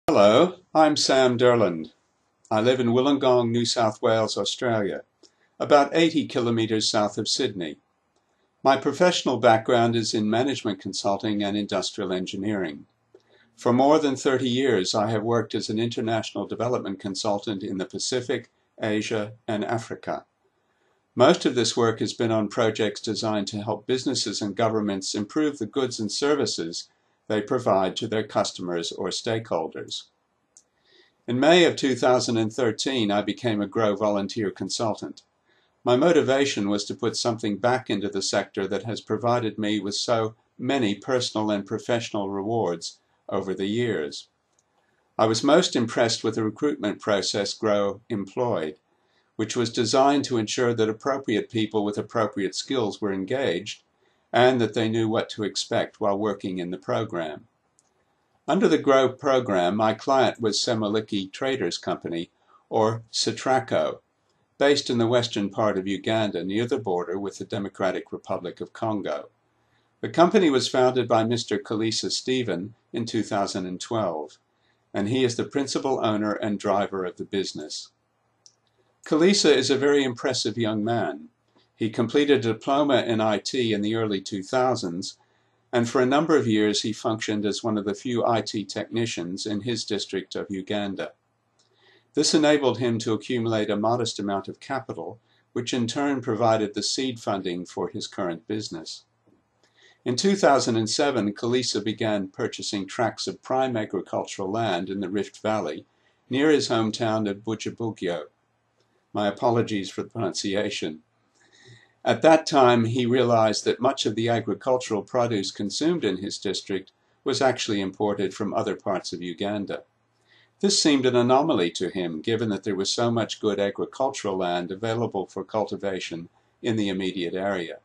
Hello, I'm Sam Durland. I live in Wollongong, New South Wales, Australia, about 80 kilometres south of Sydney. My professional background is in management consulting and industrial engineering. For more than 30 years, I have worked as an international development consultant in the Pacific, Asia, and Africa. Most of this work has been on projects designed to help businesses and governments improve the goods and services they provide to their customers or stakeholders. In May of 2013, I became a GROW volunteer consultant. My motivation was to put something back into the sector that has provided me with so many personal and professional rewards over the years. I was most impressed with the recruitment process GROW employed, which was designed to ensure that appropriate people with appropriate skills were engaged and that they knew what to expect while working in the program. Under the GROW program, my client was Semoliki Traders Company, or Sitraco, based in the western part of Uganda near the border with the Democratic Republic of Congo. The company was founded by Mr. Kalisa Stephen in 2012, and he is the principal owner and driver of the business. Kalisa is a very impressive young man. He completed a diploma in IT in the early 2000s, and for a number of years he functioned as one of the few IT technicians in his district of Uganda. This enabled him to accumulate a modest amount of capital, which in turn provided the seed funding for his current business. In 2007, Kalisa began purchasing tracts of prime agricultural land in the Rift Valley, near his hometown of Bujabugyo. My apologies for the pronunciation. At that time, he realized that much of the agricultural produce consumed in his district was actually imported from other parts of Uganda. This seemed an anomaly to him, given that there was so much good agricultural land available for cultivation in the immediate area.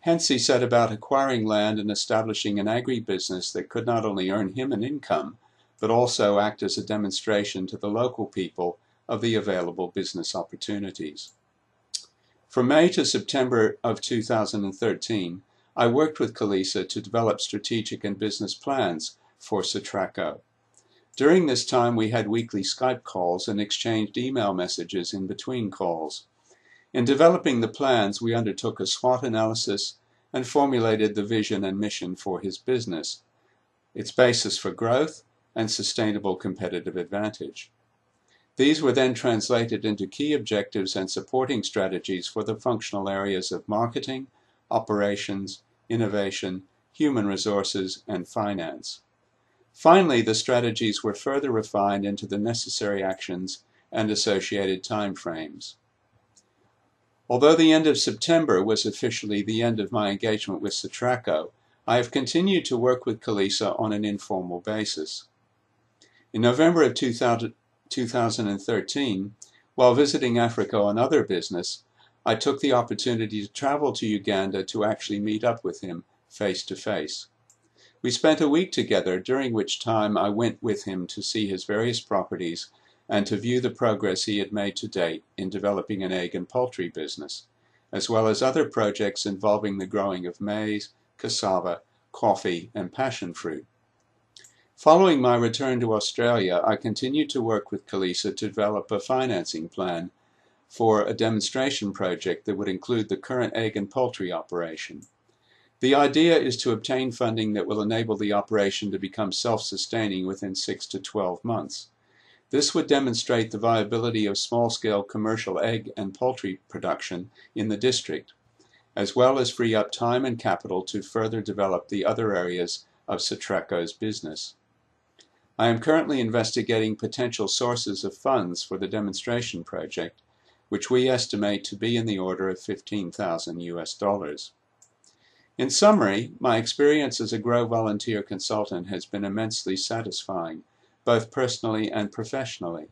Hence, he set about acquiring land and establishing an agribusiness that could not only earn him an income, but also act as a demonstration to the local people of the available business opportunities. From May to September of 2013, I worked with Kalisa to develop strategic and business plans for Sitraco. During this time, we had weekly Skype calls and exchanged email messages in between calls. In developing the plans, we undertook a SWOT analysis and formulated the vision and mission for his business, its basis for growth and sustainable competitive advantage. These were then translated into key objectives and supporting strategies for the functional areas of marketing, operations, innovation, human resources, and finance. Finally, the strategies were further refined into the necessary actions and associated timeframes. Although the end of September was officially the end of my engagement with Sitraco, I have continued to work with Kalisa on an informal basis. In November of 2013, while visiting Africa on other business, I took the opportunity to travel to Uganda to actually meet up with him face to face. We spent a week together, during which time I went with him to see his various properties and to view the progress he had made to date in developing an egg and poultry business, as well as other projects involving the growing of maize, cassava, coffee, and passion fruit. Following my return to Australia, I continued to work with Kalisa to develop a financing plan for a demonstration project that would include the current egg and poultry operation. The idea is to obtain funding that will enable the operation to become self-sustaining within 6 to 12 months. This would demonstrate the viability of small-scale commercial egg and poultry production in the district, as well as free up time and capital to further develop the other areas of Sitraco's business. I am currently investigating potential sources of funds for the demonstration project, which we estimate to be in the order of $15,000. In summary, my experience as a GROW volunteer consultant has been immensely satisfying, both personally and professionally.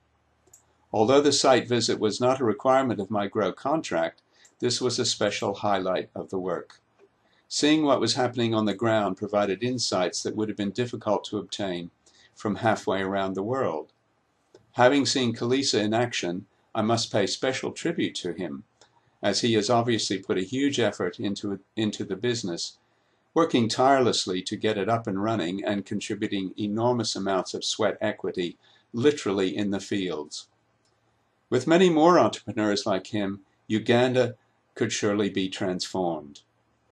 Although the site visit was not a requirement of my GROW contract, this was a special highlight of the work. Seeing what was happening on the ground provided insights that would have been difficult to obtain from halfway around the world. Having seen Kalisa in action, I must pay special tribute to him, as he has obviously put a huge effort into the business working tirelessly to get it up and running and contributing enormous amounts of sweat equity literally in the fields. With many more entrepreneurs like him, Uganda could surely be transformed.